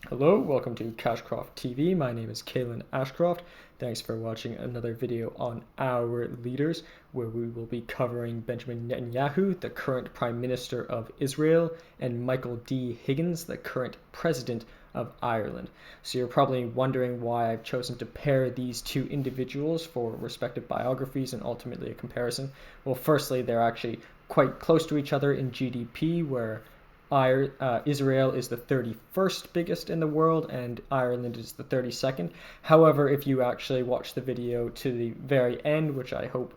Hello, welcome to Cashcroft TV. My name is Kalen Ashcroft. Thanks for watching another video on our leaders, where we will be covering Benjamin Netanyahu, the current Prime Minister of Israel, and Michael D. Higgins, the current President of Ireland. So you're probably wondering why I've chosen to pair these two individuals for respective biographies and ultimately a comparison. Well, firstly, they're actually quite close to each other in GDP, where Israel is the 31st biggest in the world and Ireland is the 32nd. However, if you actually watch the video to the very end, which I hope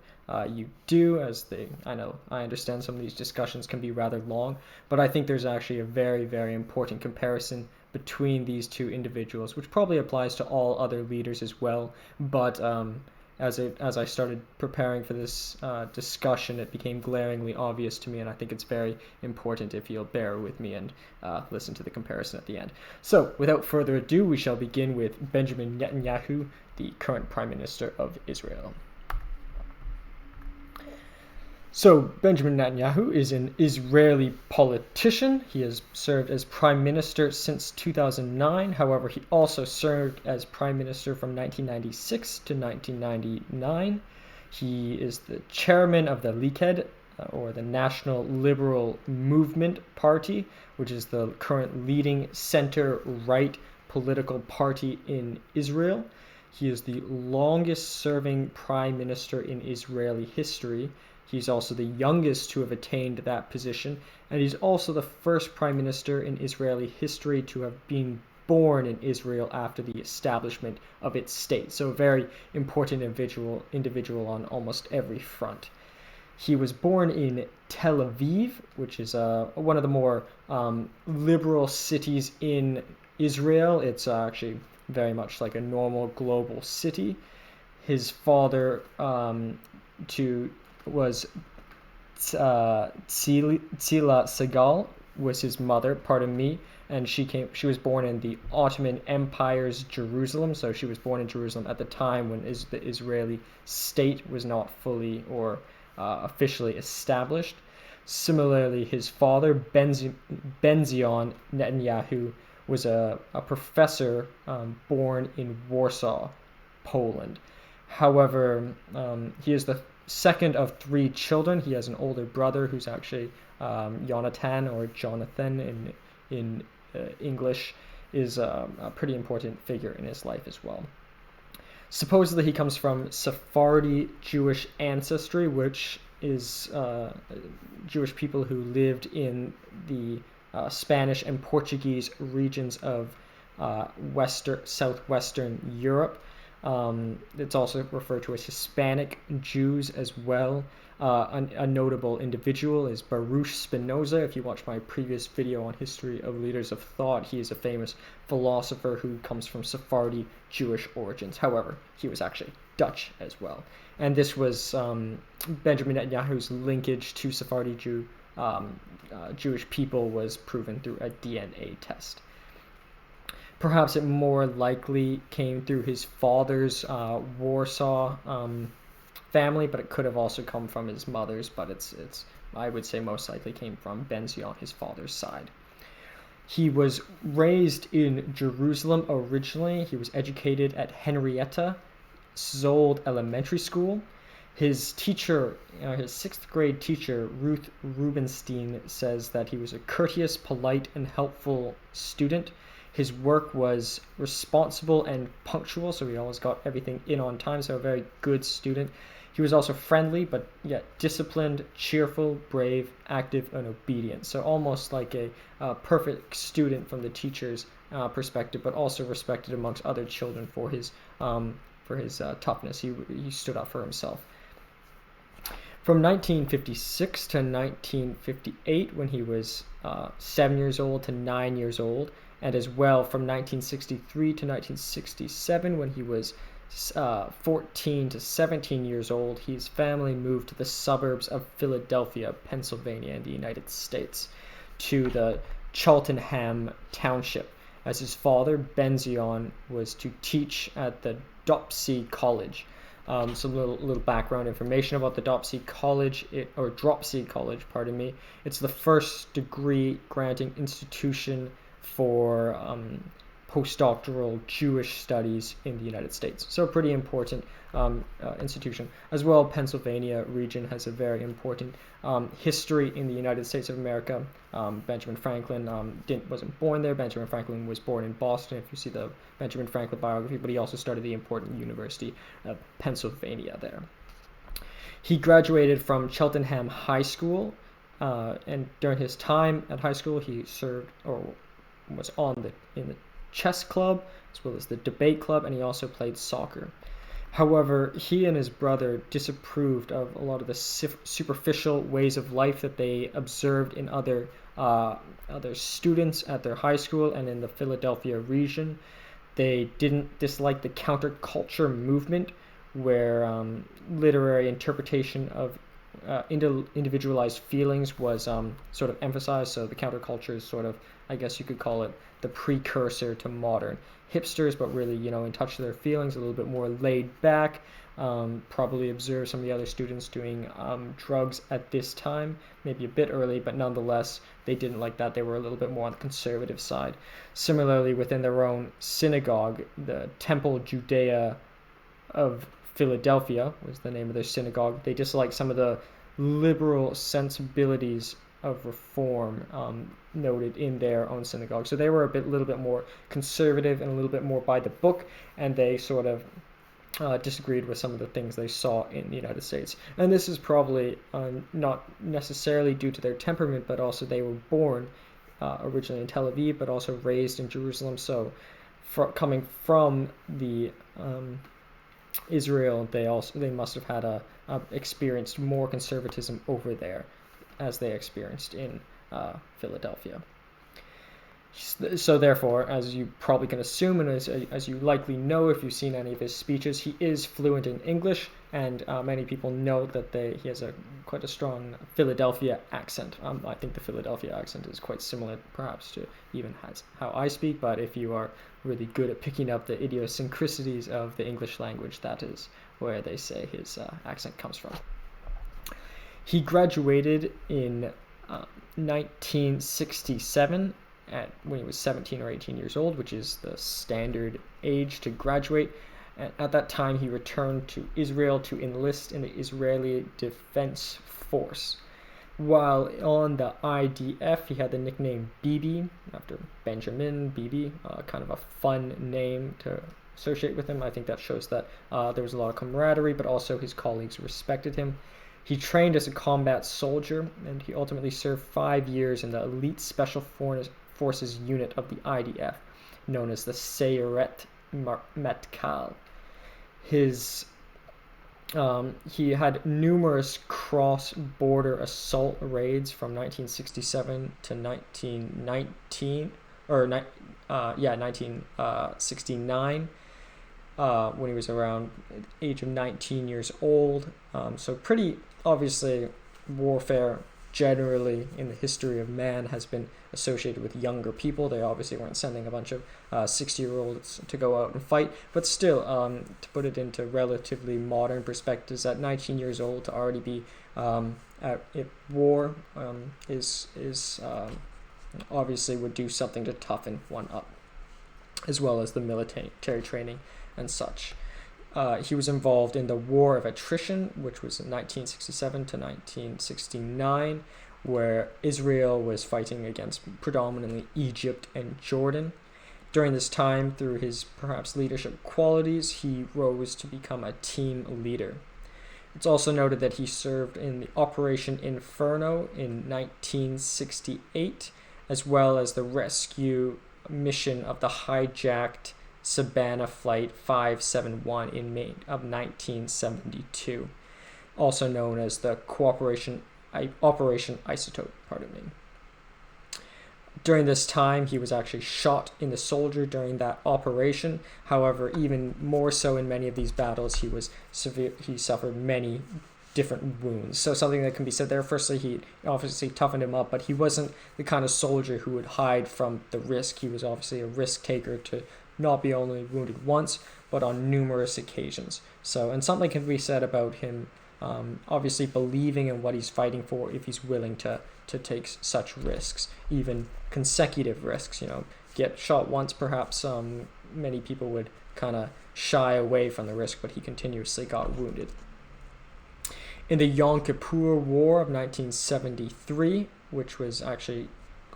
you do, I understand some of these discussions can be rather long, but I think there's actually a very, very important comparison between these two individuals, which probably applies to all other leaders as well. But as I started preparing for this discussion, it became glaringly obvious to me, and I think it's very important if you'll bear with me and listen to the comparison at the end. So, without further ado, we shall begin with Benjamin Netanyahu, the current Prime Minister of Israel. So, Benjamin Netanyahu is an Israeli politician. He has served as Prime Minister since 2009. However, he also served as Prime Minister from 1996 to 1999. He is the chairman of the Likud, or the National Liberal Movement Party, which is the current leading center-right political party in Israel. He is the longest-serving Prime Minister in Israeli history. He's also the youngest to have attained that position, and he's also the first prime minister in Israeli history to have been born in Israel after the establishment of its state. So a very important individual on almost every front. He was born in Tel Aviv, which is one of the more liberal cities in Israel. It's actually very much like a normal global city. His father was Tzila Segal was his mother, and she was born in the Ottoman Empire's Jerusalem. So she was born in Jerusalem at the time when the Israeli state was not fully or officially established. Similarly, his father, Benzion Netanyahu, was a professor born in Warsaw, Poland. However, he is the second of three children. He has an older brother who's actually Jonathan, or Jonathan in English, is a pretty important figure in his life as well. Supposedly he comes from Sephardi Jewish ancestry, which is Jewish people who lived in the Spanish and Portuguese regions of southwestern Europe. It's also referred to as Hispanic Jews as well. A notable individual is Baruch Spinoza. If you watch my previous video on history of leaders of thought, he is a famous philosopher who comes from Sephardi Jewish origins. However, he was actually Dutch as well. And this was Benjamin Netanyahu's linkage to Sephardi Jewish people was proven through a DNA test. Perhaps it more likely came through his father's Warsaw family, but it could have also come from his mother's, but it's I would say most likely came from Benzion, his father's side. He was raised in Jerusalem originally. He was educated at Henrietta Zold Elementary School. His teacher, his sixth grade teacher, Ruth Rubenstein, says that he was a courteous, polite, and helpful student. His work was responsible and punctual, so he always got everything in on time, so a very good student. He was also friendly, but yet disciplined, cheerful, brave, active, and obedient. So almost like a perfect student from the teacher's perspective, but also respected amongst other children for his toughness. He stood up for himself. From 1956 to 1958, when he was 7 years old to 9 years old, and as well from 1963 to 1967, when he was 14 to 17 years old, his family moved to the suburbs of Philadelphia, Pennsylvania, in the United States, to the Cheltenham Township, as his father, Benzion, was to teach at the Dropsy College. Some little background information about the Dropsy College, pardon me. It's the first degree granting institution for postdoctoral Jewish studies in the United States. So a pretty important institution. As well, Pennsylvania region has a very important history in the United States of America. Benjamin Franklin wasn't born there. Benjamin Franklin was born in Boston, if you see the Benjamin Franklin biography, but he also started the important University of Pennsylvania there. He graduated from Cheltenham High School, and during his time at high school, he served or was in the chess club as well as the debate club, and he also played soccer. However, he and his brother disapproved of a lot of the superficial ways of life that they observed in other students at their high school and in the Philadelphia region. They didn't dislike the counterculture movement, where literary interpretation of individualized feelings was sort of emphasized. So the counterculture is sort of, I guess you could call it, the precursor to modern hipsters, but really, in touch with their feelings, a little bit more laid back. Probably observed some of the other students doing drugs at this time, maybe a bit early, but nonetheless, they didn't like that. They were a little bit more on the conservative side. Similarly, within their own synagogue, the Temple Judea of Philadelphia was the name of their synagogue. They disliked some of the liberal sensibilities of reform noted in their own synagogue. So they were a little bit more conservative and a little bit more by the book, and they sort of disagreed with some of the things they saw in the United States. And this is probably not necessarily due to their temperament, but also they were born originally in Tel Aviv, but also raised in Jerusalem. So coming from the Israel, they must have had experienced more conservatism over there as they experienced in Philadelphia. So therefore, as you probably can assume, and as you likely know if you've seen any of his speeches, he is fluent in English, and many people know that he has quite a strong Philadelphia accent. I think the Philadelphia accent is quite similar, perhaps, to even how I speak, but if you are really good at picking up the idiosyncrasies of the English language, that is where they say his accent comes from. He graduated in 1967 when he was 17 or 18 years old, which is the standard age to graduate. And at that time, he returned to Israel to enlist in the Israeli Defense Force. While on the IDF, he had the nickname Bibi, after Benjamin Bibi, kind of a fun name to associate with him. I think that shows that there was a lot of camaraderie, but also his colleagues respected him. He trained as a combat soldier, and he ultimately served 5 years in the elite special forces unit of the IDF, known as the Sayeret Matkal. He had numerous cross-border assault raids from 1967 to 1969. When he was around the age of 19 years old. So pretty obviously, warfare generally in the history of man has been associated with younger people. They obviously weren't sending a bunch of 60-year-olds to go out and fight, but still, to put it into relatively modern perspectives, at 19 years old to already be at war is obviously would do something to toughen one up, as well as the military training and such. He was involved in the War of Attrition, which was in 1967 to 1969, where Israel was fighting against predominantly Egypt and Jordan. During this time, through his perhaps leadership qualities, he rose to become a team leader. It's also noted that he served in the Operation Inferno in 1968, as well as the rescue mission of the hijacked Savannah Flight 571 in May of 1972, also known as the Operation Isotope. During this time, he was actually shot in the shoulder during that operation. However, even more so in many of these battles, he suffered many different wounds. So something that can be said there, firstly, he obviously toughened him up, but he wasn't the kind of soldier who would hide from the risk. He was obviously a risk taker to not be only wounded once, but on numerous occasions. And something can be said about him obviously believing in what he's fighting for if he's willing to take such risks, even consecutive risks, get shot once, perhaps many people would kind of shy away from the risk, but he continuously got wounded. In the Yom Kippur War of 1973, which was actually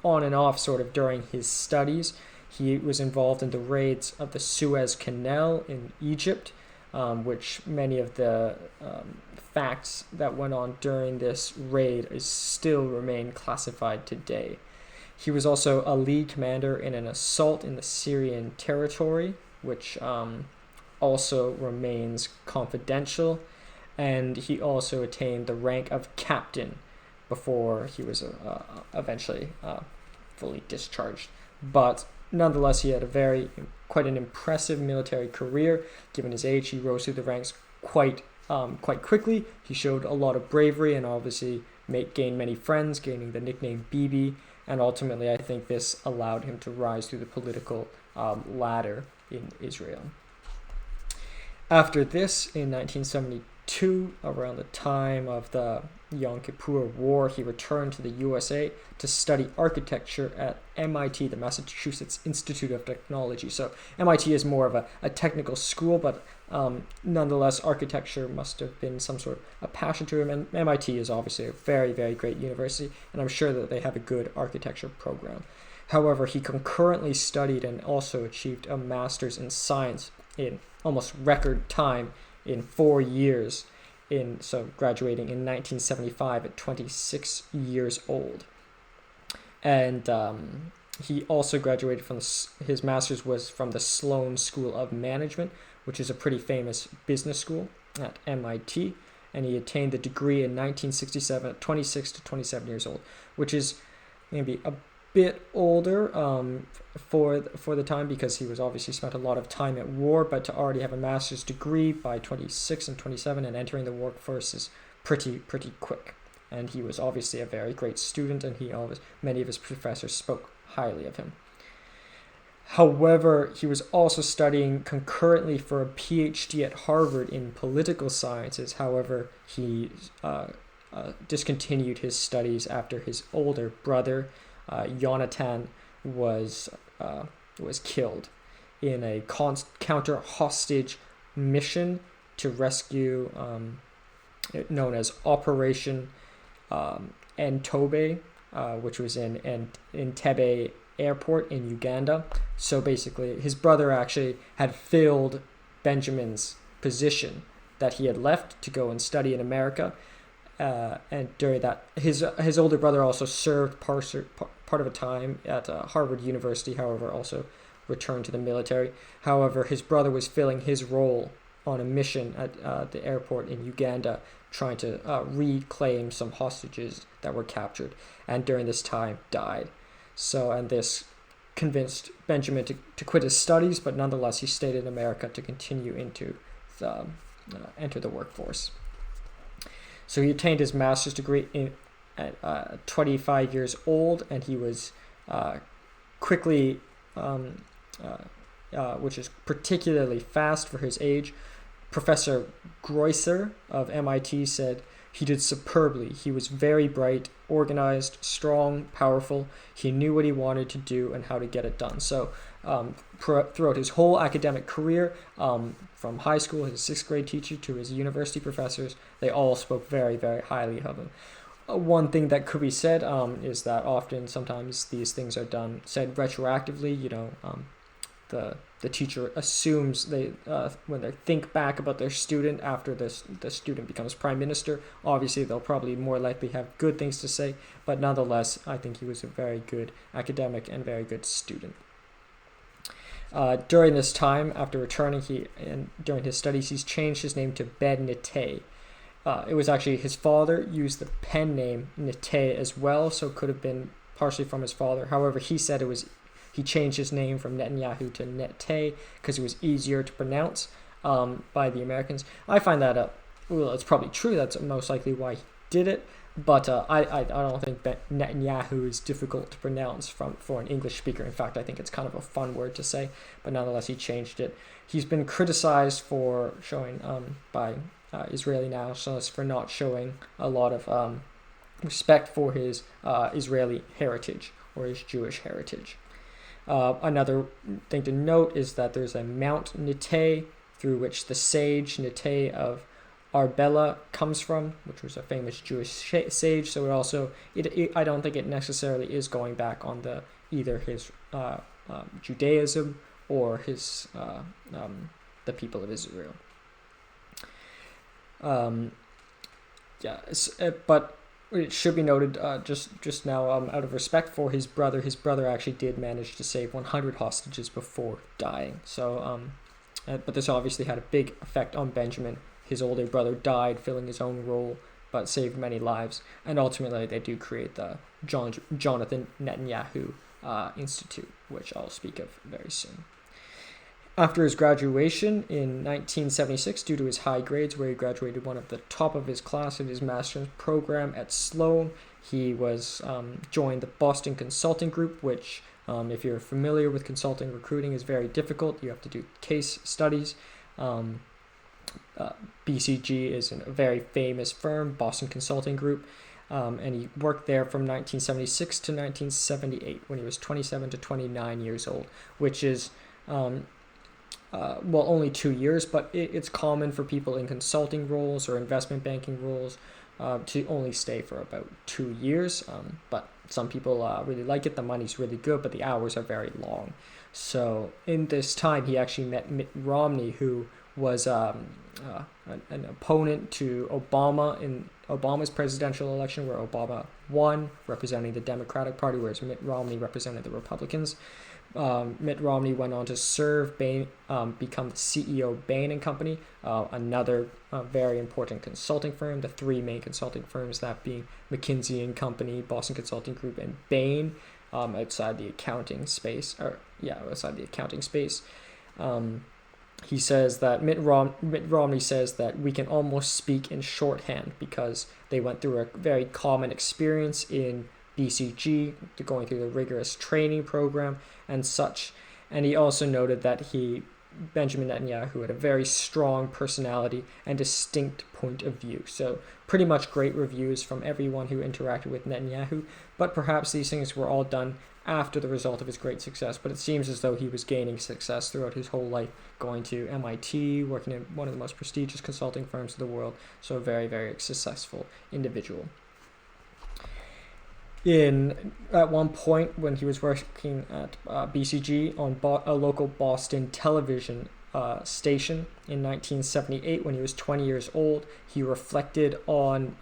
on and off sort of during his studies, he was involved in the raids of the Suez Canal in Egypt, which many of the facts that went on during this raid still remain classified today. He was also a lead commander in an assault in the Syrian territory, which also remains confidential, and he also attained the rank of captain before he was eventually fully discharged. But nonetheless, he had quite an impressive military career. Given his age, he rose through the ranks quite quickly. He showed a lot of bravery and obviously gained many friends, gaining the nickname Bibi. And ultimately, I think this allowed him to rise through the political ladder in Israel. After this, in 1972, around the time of the Yom Kippur War, he returned to the USA to study architecture at MIT, the Massachusetts Institute of Technology. So MIT is more of a technical school, but nonetheless, architecture must have been some sort of a passion to him. And MIT is obviously a very, very great university, and I'm sure that they have a good architecture program. However, he concurrently studied and also achieved a master's in science in almost record time in 4 years, so graduating in 1975 at 26 years old. And he also graduated from his master's was from the Sloan School of Management, which is a pretty famous business school at MIT, and he attained the degree in 1967 at 26 to 27 years old, which is maybe a bit older for the time, because he was obviously spent a lot of time at war, but to already have a master's degree by 26 and 27 and entering the workforce is pretty quick. And he was obviously a very great student, and many of his professors spoke highly of him. However, he was also studying concurrently for a PhD at Harvard in political sciences. However, he discontinued his studies after his older brother, Jonathan, was killed in a counter hostage mission to rescue, known as Operation Entebbe, which was in Entebbe Airport in Uganda. So basically, his brother actually had filled Benjamin's position that he had left to go and study in America. And during that, his older brother also served part of a time at Harvard University, however, also returned to the military. However, his brother was filling his role on a mission at the airport in Uganda, trying to reclaim some hostages that were captured, and during this time died. And this convinced Benjamin to quit his studies, but nonetheless he stayed in America to continue enter the workforce. So he attained his master's degree at 25 years old, and he was quickly, which is particularly fast for his age. Professor Greusser of MIT said he did superbly. He was very bright, organized, strong, powerful. He knew what he wanted to do and how to get it done. So throughout his whole academic career, from high school, his 6th grade teacher, to his university professors, they all spoke very, very highly of him. One thing that could be said is that sometimes these things are said retroactively. The teacher assumes when they think back about their student after the student becomes prime minister, obviously they'll probably more likely have good things to say, but nonetheless, I think he was a very good academic and very good student. During this time, after returning, during his studies, he's changed his name to Ben Nite. It was actually his father used the pen name Nite as well, so it could have been partially from his father. However, he said he changed his name from Netanyahu to Nete because it was easier to pronounce by the Americans. I find that it's probably true. That's most likely why he did it. But I don't think Netanyahu is difficult to pronounce for an English speaker. In fact, I think it's kind of a fun word to say. But nonetheless, he changed it. He's been criticized for showing by Israeli nationalists for not showing a lot of respect for his Israeli heritage or his Jewish heritage. Another thing to note is that there's a Mount Nite through which the sage Nite of Arbela comes from, which was a famous Jewish sage. So I don't think it necessarily is going back on either his Judaism or his the people of Israel. But it should be noted just now, out of respect for his brother actually did manage to save 100 hostages before dying. So, but this obviously had a big effect on Benjamin. His older brother died filling his own role, but saved many lives. And ultimately, they do create the Jonathan Netanyahu Institute, which I'll speak of very soon. After his graduation in 1976, due to his high grades, where he graduated one of the top of his class in his master's program at Sloan, he was joined the Boston Consulting Group, which, if you're familiar with consulting recruiting, is very difficult. You have to do case studies. BCG is a very famous firm, Boston Consulting Group, and he worked there from 1976 to 1978 when he was 27 to 29 years old, which is only 2 years, but it's common for people in consulting roles or investment banking roles to only stay for about 2 years. But some people really like it. The money's really good, but the hours are very long. So in this time, he actually met Mitt Romney, who was an opponent to Obama in Obama's presidential election, where Obama won, representing the Democratic Party, whereas Mitt Romney represented the Republicans. Mitt Romney went on to serve Bain, become the CEO of Bain & Company, another very important consulting firm, the three main consulting firms, that being McKinsey & Company, Boston Consulting Group, and Bain, outside the accounting space. He says that Mitt Romney says that we can almost speak in shorthand because they went through a very common experience in BCG, going through the rigorous training program and such. And he also noted that Benjamin Netanyahu had a very strong personality and distinct point of view. So pretty much great reviews from everyone who interacted with Netanyahu, but perhaps these things were all done after the result of his great success. But it seems as though he was gaining success throughout his whole life, going to MIT, working in one of the most prestigious consulting firms in the world. So a very, very successful individual. At one point, when he was working at BCG on a local Boston television station in 1978, when he was 20 years old, he reflected on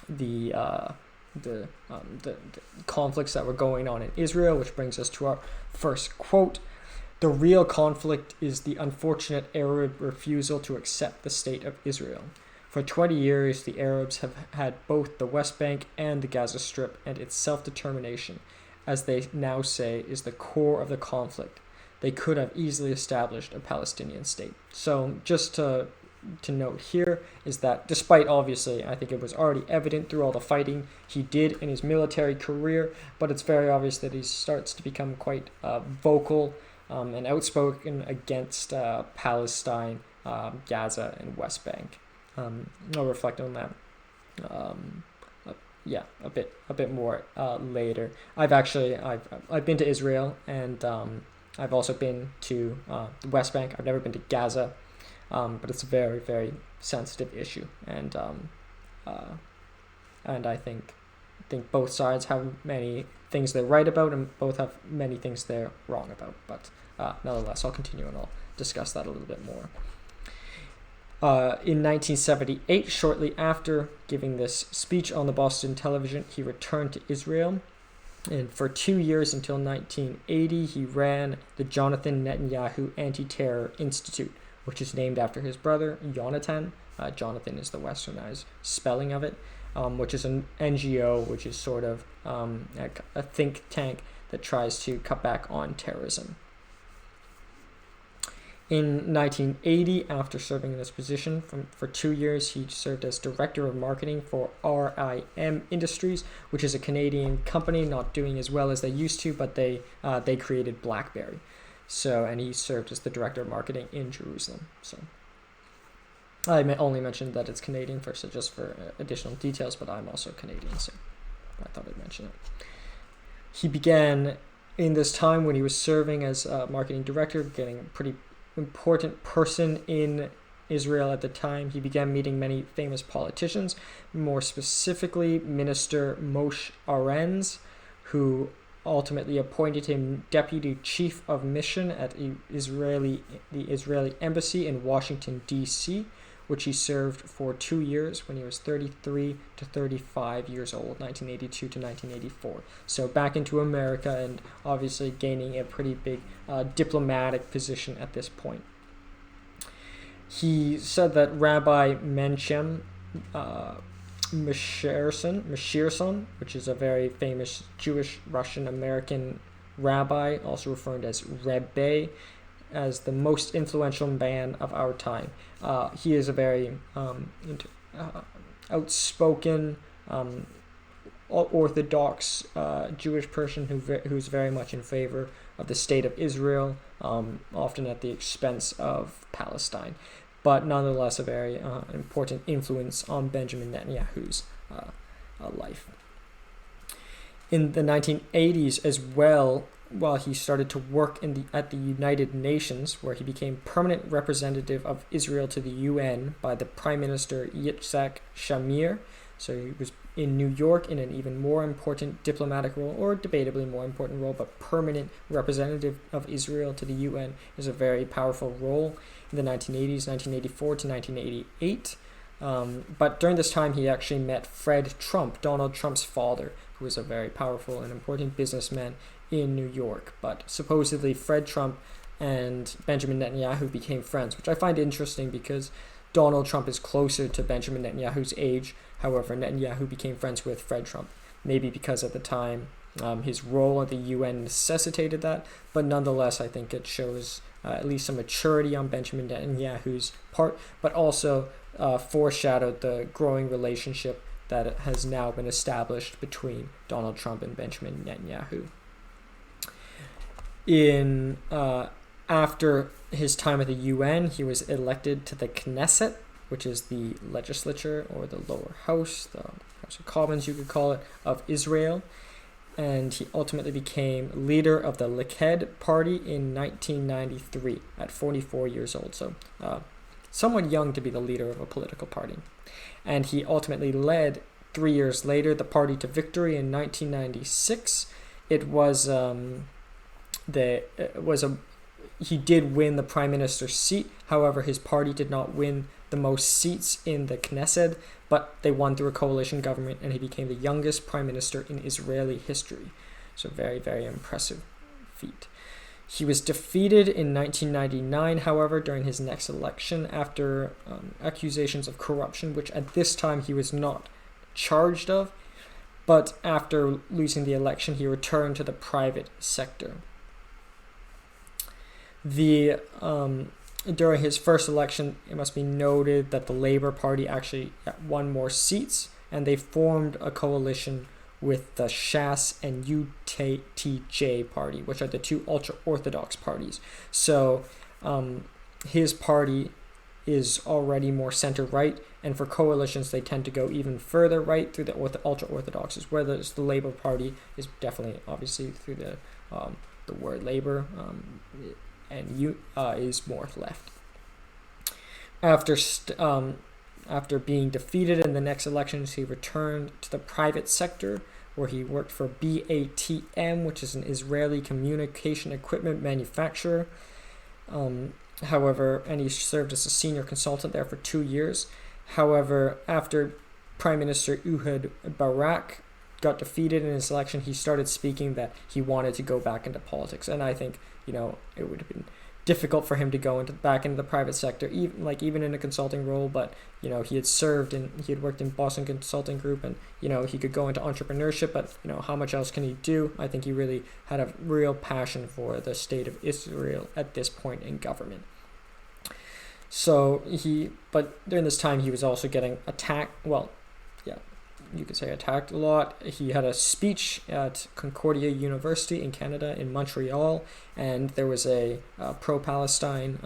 the conflicts that were going on in Israel, which brings us to our first quote. "The real conflict is the unfortunate Arab refusal to accept the state of Israel. For 20 years, the Arabs have had both the West Bank and the Gaza Strip, and its self-determination, as they now say, is the core of the conflict. They could have easily established a Palestinian state." So just to note here is that despite, obviously, I think it was already evident through all the fighting he did in his military career, but it's very obvious that he starts to become quite vocal and outspoken against Palestine, Gaza, and West Bank. I'll reflect on that a bit more later. I've been to Israel, and I've also been to the West Bank. I've never been to Gaza, but it's a very, very sensitive issue, and I think both sides have many things they're right about, and both have many things they're wrong about. But nonetheless, I'll continue and I'll discuss that a little bit more. In 1978, shortly after giving this speech on the Boston television, he returned to Israel. And for 2 years until 1980, he ran the Jonathan Netanyahu Anti-Terror Institute, which is named after his brother, Jonathan. Jonathan is the westernized spelling of it, which is an NGO, which is sort of a think tank that tries to cut back on terrorism. In 1980, after serving in this position for 2 years, he served as Director of Marketing for RIM Industries, which is a Canadian company not doing as well as they used to, but they created BlackBerry. And he served as the Director of Marketing in Jerusalem. So I only mentioned that it's Canadian just for additional details, but I'm also Canadian, so I thought I'd mention it. He began in this time when he was serving as marketing director, getting a pretty important person in Israel at the time, he began meeting many famous politicians, more specifically Minister Moshe Arens, who ultimately appointed him deputy chief of mission at the Israeli embassy in Washington, D.C., which he served for 2 years when he was 33 to 35 years old, 1982 to 1984. So back into America and obviously gaining a pretty big diplomatic position at this point. He said that Rabbi Menchem Meshirson, which is a very famous Jewish Russian-American rabbi, also referred as Rebbe, as the most influential man of our time. He is a very outspoken, orthodox Jewish person who's very much in favor of the state of Israel, often at the expense of Palestine, but nonetheless a very important influence on Benjamin Netanyahu's life. In the 1980s as well, while he started to work at the United Nations, where he became permanent representative of Israel to the UN by the Prime Minister Yitzhak Shamir. So he was in New York in an even more important diplomatic role, or debatably more important role, but permanent representative of Israel to the UN is a very powerful role in the 1980s, 1984 to 1988. But during this time, he actually met Fred Trump, Donald Trump's father, who was a very powerful and important businessman in New York. But supposedly Fred Trump and Benjamin Netanyahu became friends, which I find interesting because Donald Trump is closer to Benjamin Netanyahu's age. However, Netanyahu became friends with Fred Trump, maybe because at the time his role at the UN necessitated that, but nonetheless I think it shows at least some maturity on Benjamin Netanyahu's part, but also foreshadowed the growing relationship that has now been established between Donald Trump and Benjamin Netanyahu. After his time at the UN, he was elected to the Knesset, which is the legislature or the lower house, the House of Commons you could call it, of Israel. And he ultimately became leader of the Likud party in 1993 at 44 years old. So somewhat young to be the leader of a political party. And he ultimately led 3 years later the party to victory in 1996. He did win the prime minister's seat. However, his party did not win the most seats in the Knesset, but they won through a coalition government, and he became the youngest prime minister in Israeli history. So very, very impressive feat. He was defeated in 1999, however, during his next election after accusations of corruption, which at this time he was not charged of. But after losing the election, he returned to the private sector. During his first election, it must be noted that the Labour Party actually won more seats, and they formed a coalition with the Shas and UTJ party, which are the two ultra-Orthodox parties. So his party is already more center-right, and for coalitions, they tend to go even further right through the ultra-Orthodoxes, whereas the Labour Party is definitely, obviously, through the word Labour, and is more left. After being defeated in the next elections, he returned to the private sector, where he worked for BATM, which is an Israeli communication equipment manufacturer. And he served as a senior consultant there for 2 years. However, after Prime Minister Ehud Barak got defeated in his election, he started speaking that he wanted to go back into politics. And I think, it would have been difficult for him to go back into the private sector, even in a consulting role. But he had worked in Boston Consulting Group, and he could go into entrepreneurship. But how much else can he do? I think he really had a real passion for the state of Israel at this point in government. But during this time, he was also getting attacked. Well, yeah, you could say attacked a lot. He had a speech at Concordia University in Canada, in Montreal, and there was a pro-Palestine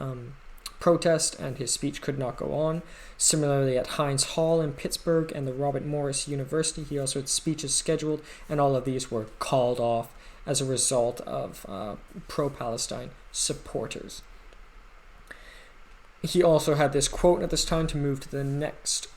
protest, and his speech could not go on. Similarly, at Heinz Hall in Pittsburgh and the Robert Morris University, he also had speeches scheduled, and all of these were called off as a result of pro-Palestine supporters. He also had this quote at this time to move to the next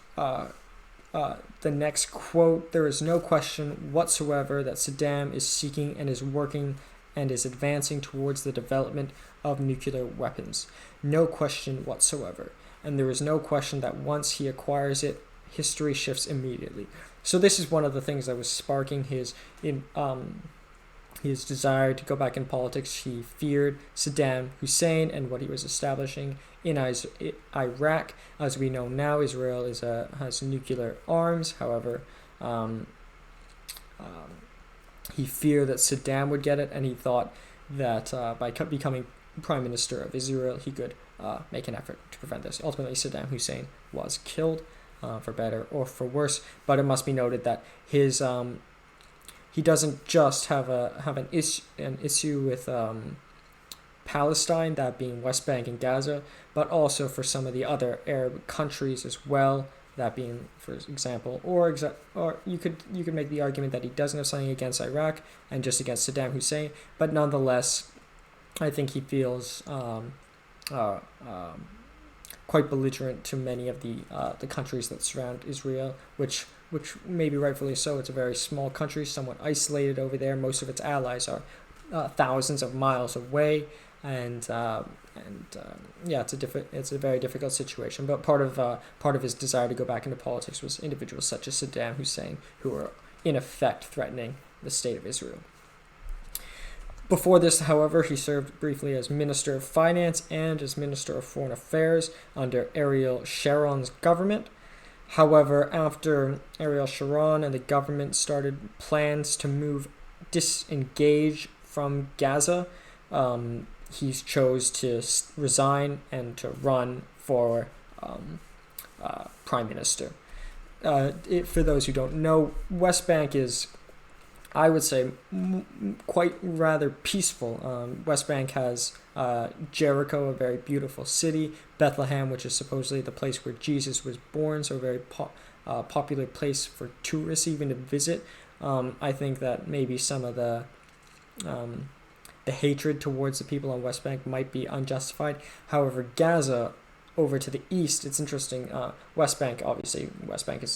quote. There is no question whatsoever that Saddam is seeking and is working and is advancing towards the development of nuclear weapons. No question whatsoever. And there is no question that once he acquires it, history shifts immediately. So this is one of the things that was sparking his desire to go back in politics. He feared Saddam Hussein and what he was establishing in Iraq. As we know now, Israel has nuclear arms. However, he feared that Saddam would get it, and he thought that by becoming prime minister of Israel, he could make an effort to prevent this. Ultimately, Saddam Hussein was killed, for better or for worse. But it must be noted that his he doesn't just have an issue with Palestine, that being West Bank and Gaza, but also for some of the other Arab countries as well. That being, for example, or you could make the argument that he doesn't have something against Iraq and just against Saddam Hussein, but nonetheless, I think he feels quite belligerent to many of the countries that surround Israel, which maybe rightfully so. It's a very small country, somewhat isolated over there. Most of its allies are thousands of miles away, and it's a very difficult situation. But part of his desire to go back into politics was individuals such as Saddam Hussein, who were in effect threatening the state of Israel. Before this, however, he served briefly as Minister of Finance and as Minister of Foreign Affairs under Ariel Sharon's government. However, after Ariel Sharon and the government started plans to disengage from Gaza, he chose to resign and to run for prime minister. For those who don't know, West Bank is, I would say, quite rather peaceful. West Bank has Jericho, a very beautiful city, Bethlehem, which is supposedly the place where Jesus was born, so a very popular place for tourists even to visit. I think that maybe some of the hatred towards the people on West Bank might be unjustified. However, Gaza, over to the east, it's interesting. West Bank is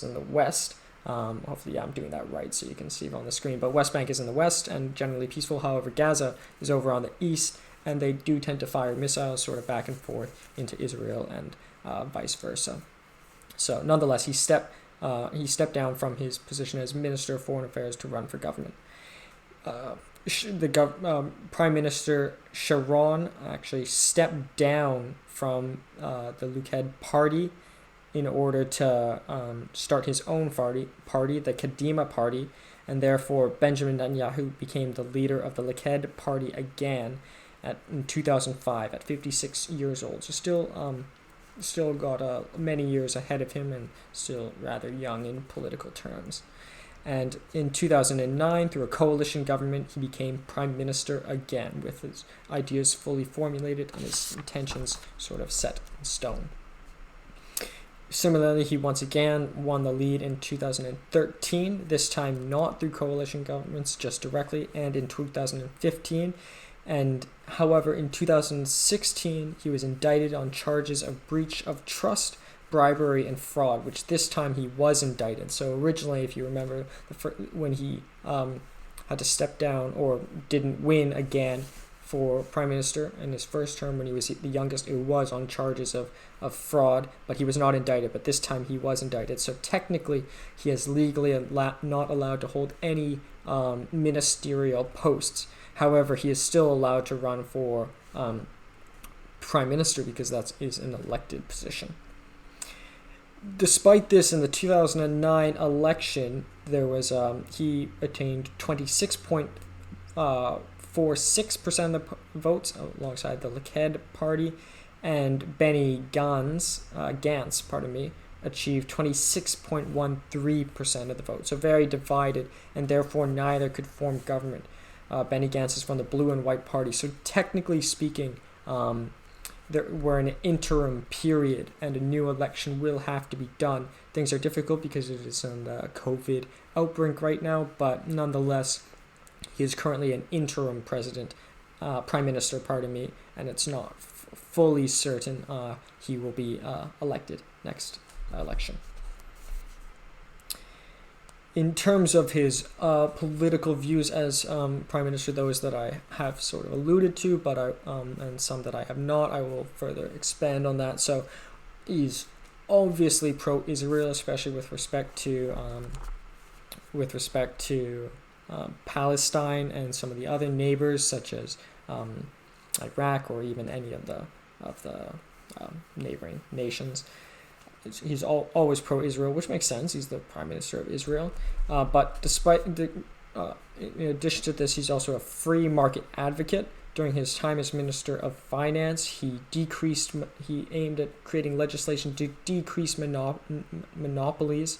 in the west. Hopefully, I'm doing that right so you can see it on the screen. But West Bank is in the west and generally peaceful. However, Gaza is over on the east, and they do tend to fire missiles sort of back and forth into Israel and vice versa. So, nonetheless, he stepped down from his position as Minister of Foreign Affairs to run for government. Prime Minister Sharon actually stepped down from the Likud party in order to start his own party, the Kadima party, and therefore Benjamin Netanyahu became the leader of the Likud party again in 2005 at 56 years old. So still got many years ahead of him and still rather young in political terms. And in 2009, through a coalition government, he became prime minister again with his ideas fully formulated and his intentions sort of set in stone. Similarly, he once again won the lead in 2013, this time not through coalition governments, just directly, and in 2015. And however, in 2016, he was indicted on charges of breach of trust, bribery, and fraud, which this time he was indicted. So originally, if you remember, when he had to step down or didn't win again for prime minister in his first term when he was the youngest, it was on charges of fraud, but he was not indicted. But this time he was indicted. So technically, he is legally not allowed to hold any ministerial posts. However, he is still allowed to run for prime minister because that is an elected position. Despite this, in the 2009 election, there was he attained 26.46% of the votes alongside the Likud party, and Benny Gantz, achieved 26.13% of the vote. So very divided, and therefore neither could form government. Benny Gantz is from the Blue and White Party. So technically speaking, we're in an interim period, and a new election will have to be done. Things are difficult because it is in the COVID outbreak right now, but nonetheless, He is currently an interim prime minister, pardon me, and it's not fully certain he will be elected next election. In terms of his political views as prime minister, those that I have sort of alluded to, but and some that I have not, I will further expand on that. So he's obviously pro-Israel, especially with respect to Palestine and some of the other neighbors, such as Iraq or even any of the neighboring nations. He's always pro-Israel, which makes sense. He's the prime minister of Israel. But despite in addition to this, he's also a free market advocate. During his time as Minister of Finance, he aimed at creating legislation to decrease monopolies,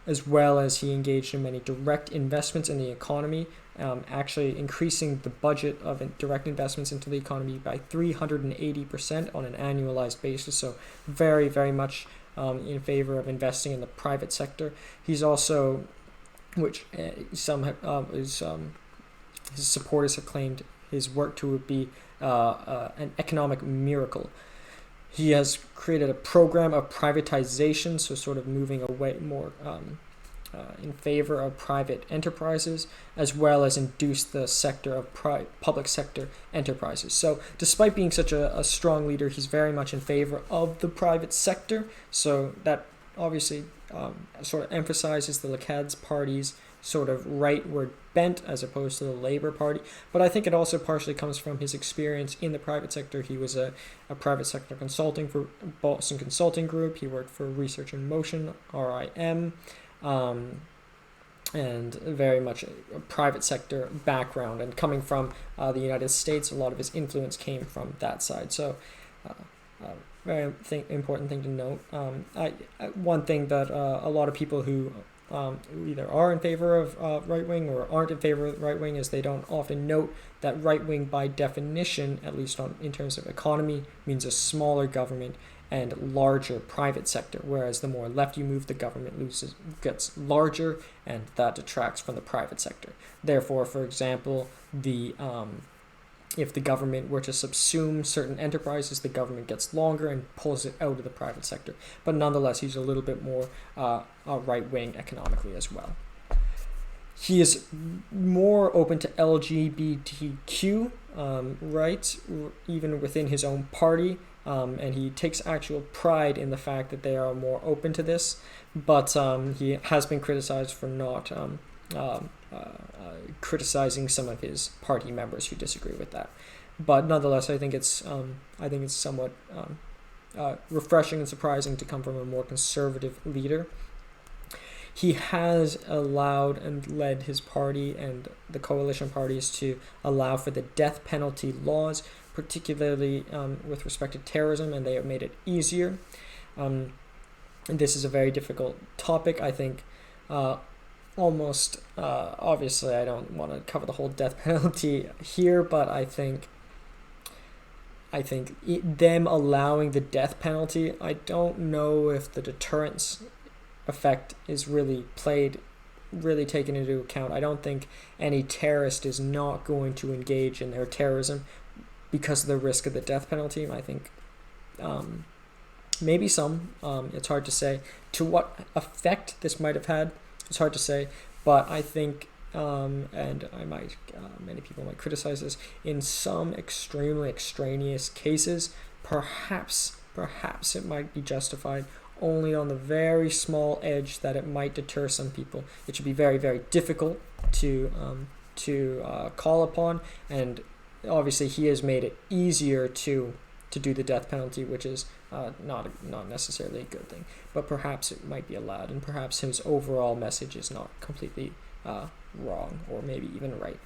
as well as he engaged in many direct investments in the economy, actually increasing the budget of direct investments into the economy by 380% on an annualized basis. So very, very much in favor of investing in the private sector. He's also, which his supporters have claimed his work to be an economic miracle. He has created a program of privatization, so sort of moving away more in favor of private enterprises, as well as induced the sector of public sector enterprises. So despite being such a strong leader, he's very much in favor of the private sector. So that obviously sort of emphasizes the Likud party's sort of rightward bent as opposed to the Labour Party. But I think it also partially comes from his experience in the private sector. He was a private sector consulting for Boston Consulting Group. He worked for Research in Motion, RIM, and very much a private sector background. And coming from the United States, a lot of his influence came from that side. So very important thing to note. One thing that a lot of people who either are in favor of right-wing or aren't in favor of right-wing is they don't often note that right-wing by definition, at least in terms of economy, means a smaller government and larger private sector, whereas the more left you move, the government gets larger, and that detracts from the private sector. Therefore, for example, if the government were to subsume certain enterprises, the government gets longer and pulls it out of the private sector. But nonetheless, he's a little bit more right-wing economically as well. He is more open to LGBTQ rights, even within his own party, and he takes actual pride in the fact that they are more open to this. But he has been criticized for not criticizing some of his party members who disagree with that. But nonetheless, I think it's somewhat refreshing and surprising to come from a more conservative leader. He has allowed and led his party and the coalition parties to allow for the death penalty laws, particularly with respect to terrorism, and they have made it easier. And this is a very difficult topic. I think obviously I don't want to cover the whole death penalty here, but I think them allowing the death penalty, I don't know if the deterrence effect is really taken into account. I don't think any terrorist is not going to engage in their terrorism because of the risk of the death penalty. I think maybe some. It's hard to say. To what effect this might have had, it's hard to say. But I think, and many people might criticize this, in some extremely extraneous cases, perhaps it might be justified, only on the very small edge that it might deter some people. It should be very, very difficult to call upon, and obviously he has made it easier to do the death penalty, which is not necessarily a good thing. But perhaps it might be allowed, and perhaps his overall message is not completely wrong, or maybe even right.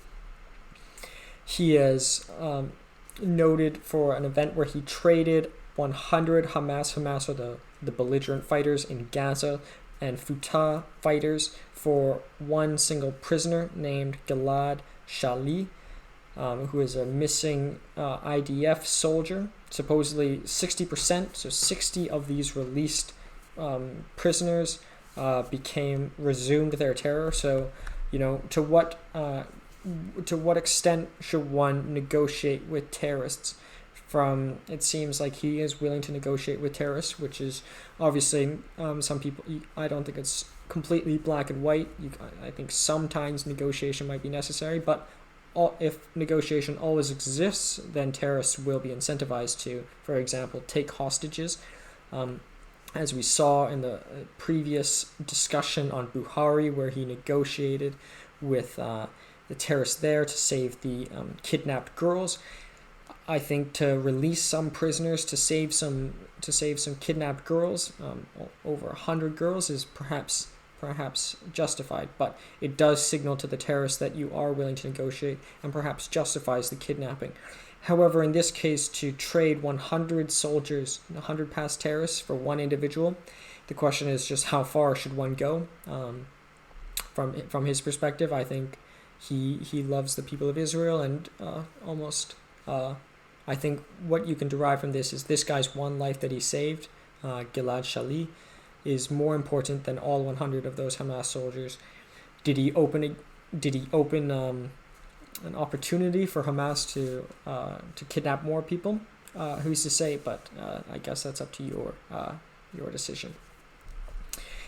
He is noted for an event where he traded 100 Hamas are the belligerent fighters in Gaza, and Fatah fighters for one single prisoner named Gilad Shalit, who is a missing IDF soldier. Supposedly 60%, so 60 of these released resumed their terror. So, to what to what extent should one negotiate with terrorists? It seems like he is willing to negotiate with terrorists, which is obviously some people. I don't think it's completely black and white. I think sometimes negotiation might be necessary, but if negotiation always exists, then terrorists will be incentivized to, for example, take hostages. As we saw in the previous discussion on Buhari, where he negotiated with the terrorists there to save the kidnapped girls. I think to release some prisoners to save some kidnapped girls, over 100 girls, is perhaps justified, but it does signal to the terrorists that you are willing to negotiate and perhaps justifies the kidnapping. However, in this case, to trade 100 soldiers, 100 past terrorists for one individual, the question is just how far should one go? From his perspective, I think he loves the people of Israel, and I think what you can derive from this guy's one life that he saved, Gilad Shalit, is more important than all 100 of those Hamas soldiers. Did he open an opportunity for Hamas to kidnap more people? Who's to say? But I guess that's up to your decision.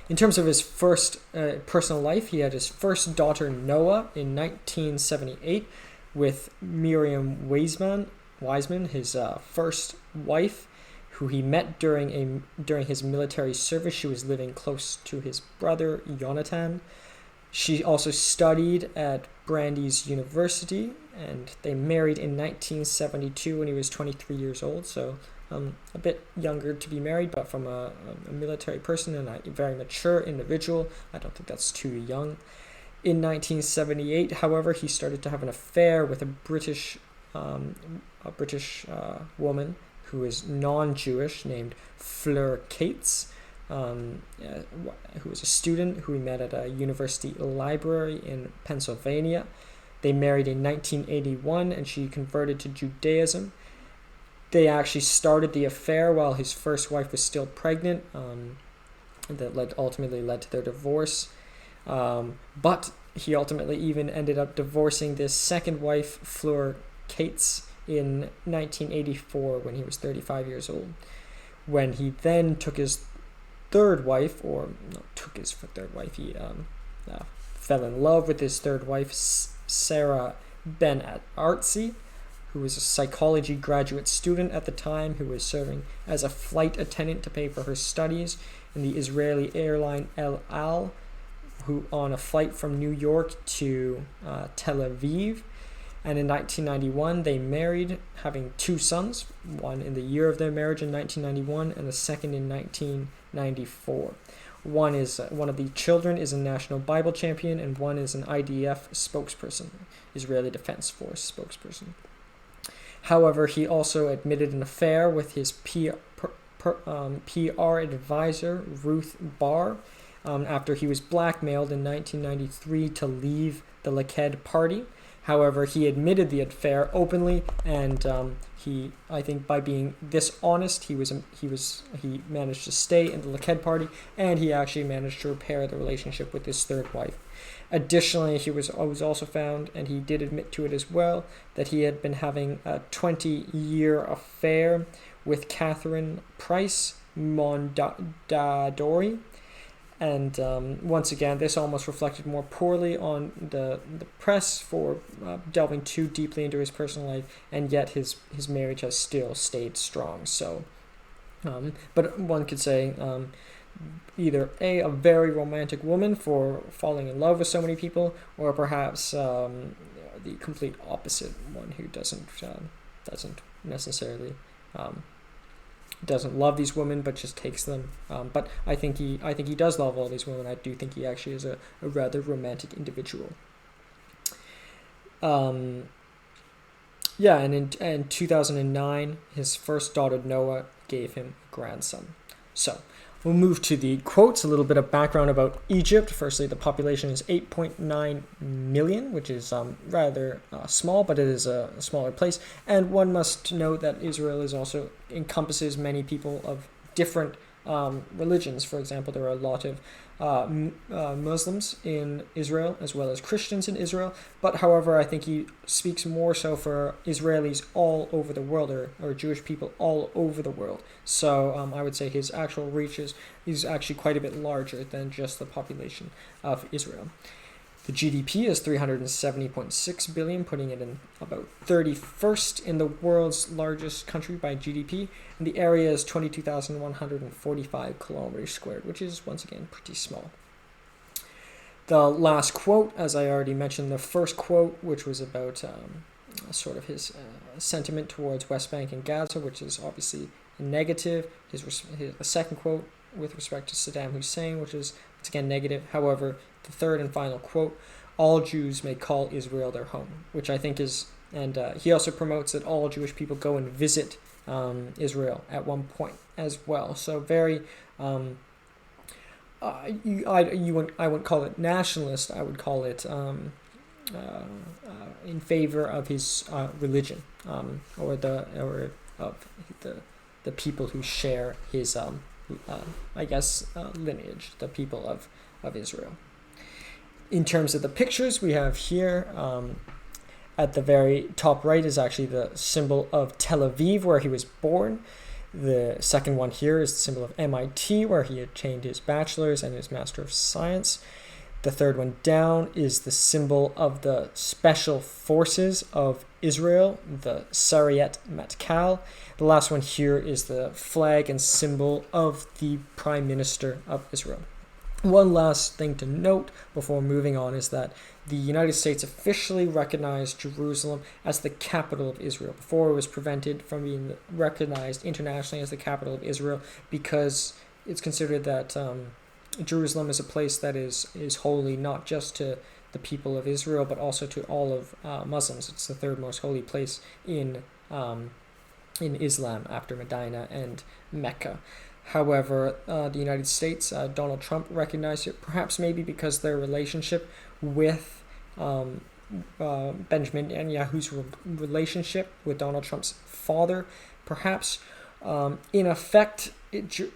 In terms of his first personal life, he had his first daughter Noah in 1978 with Miriam Wiseman, his first wife, who he met during his military service. She was living close to his brother Jonathan. She also studied at Brandeis University, and they married in 1972 when he was 23 years old, so a bit younger to be married, but from a military person and a very mature individual, I don't think that's too young. In 1978, however, he started to have an affair with a British woman who is non-Jewish named Fleur Cates, who was a student who he met at a university library in Pennsylvania. They married in 1981, and she converted to Judaism. They actually started the affair while his first wife was still pregnant. That ultimately led to their divorce. But he ultimately even ended up divorcing this second wife, Fleur Cates, in 1984 when he was 35 years old. When he then took his third wife, he fell in love with his third wife, Sarah Ben-Artzi, who was a psychology graduate student at the time, who was serving as a flight attendant to pay for her studies in the Israeli airline El Al, who on a flight from New York to Tel Aviv. And in 1991, they married, having two sons, one in the year of their marriage in 1991 and the second in 1994. One of the children is a national Bible champion, and one is an IDF spokesperson, Israeli Defense Force spokesperson. However, he also admitted an affair with his PR advisor, Ruth Barr, after he was blackmailed in 1993 to leave the Likud party. However, he admitted the affair openly, and I think by being dishonest, he managed to stay in the Likud party, and he actually managed to repair the relationship with his third wife. Additionally, he was also found, and he did admit to it as well, that he had been having a 20-year affair with Catherine Price Mondadori. And once again, this almost reflected more poorly on the press for delving too deeply into his personal life, and yet his marriage has still stayed strong. So, but one could say either a very romantic woman for falling in love with so many people, or perhaps the complete opposite, one who doesn't necessarily doesn't love these women, but just takes them. But I think he does love all these women. I do think he actually is a rather romantic individual. And in 2009, his first daughter Noah gave him a grandson. So we'll move to the quotes. A little bit of background about Egypt. Firstly, the population is 8.9 million, which is rather small, but it is a smaller place. And one must note that Israel is also encompasses many people of different religions. For example, there are a lot of Muslims in Israel as well as Christians in Israel. But however, I think he speaks more so for Israelis all over the world, or Jewish people all over the world. So I would say his actual reach is actually quite a bit larger than just the population of Israel. The GDP is 370.6 billion, putting it in about 31st in the world's largest country by GDP. And the area is 22,145 kilometers squared, which is once again pretty small. The last quote, as I already mentioned, the first quote, which was about sort of his sentiment towards West Bank and Gaza, which is obviously negative. The second quote with respect to Saddam Hussein, which is once again negative. However, the third and final quote, all Jews may call Israel their home, which I think is, and he also promotes that all Jewish people go and visit Israel at one point as well. So very, I wouldn't call it nationalist. I would call it in favor of his religion, or of the people who share his lineage, the people of Israel. In terms of the pictures we have here, at the very top right is actually the symbol of Tel Aviv, where he was born. The second one here is the symbol of MIT, where he attained his bachelor's and his Master of Science. The third one down is the symbol of the Special Forces of Israel, the Sarayet Matkal. The last one here is the flag and symbol of the Prime Minister of Israel. One last thing to note before moving on is that the United States officially recognized Jerusalem as the capital of Israel. Before, it was prevented from being recognized internationally as the capital of Israel because it's considered that Jerusalem is a place that is holy not just to the people of Israel but also to all of Muslims. It's the third most holy place in Islam after Medina and Mecca. However, the United States, Donald Trump recognized it, perhaps maybe because their relationship with Benjamin Netanyahu's relationship with Donald Trump's father. Perhaps, in effect,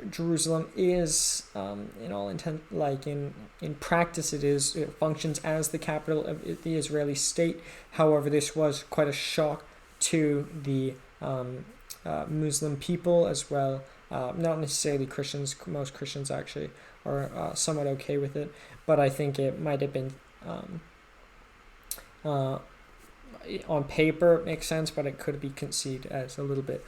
Jerusalem is, in all intent, in practice, it functions as the capital of the Israeli state. However, this was quite a shock to the Muslim people as well. Not necessarily Christians. Most Christians actually are somewhat okay with it, but I think it might have been on paper it makes sense, but it could be conceived as a little bit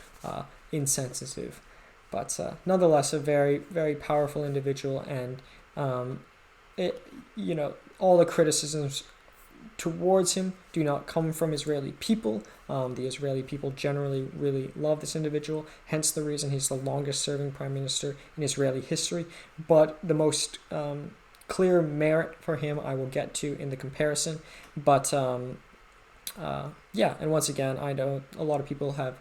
insensitive. But nonetheless, a very, very powerful individual, and all the criticisms towards him do not come from Israeli people. The Israeli people generally really love this individual, hence the reason he's the longest serving prime minister in Israeli history. But the most clear merit for him I will get to in the comparison. But and once again, I know a lot of people have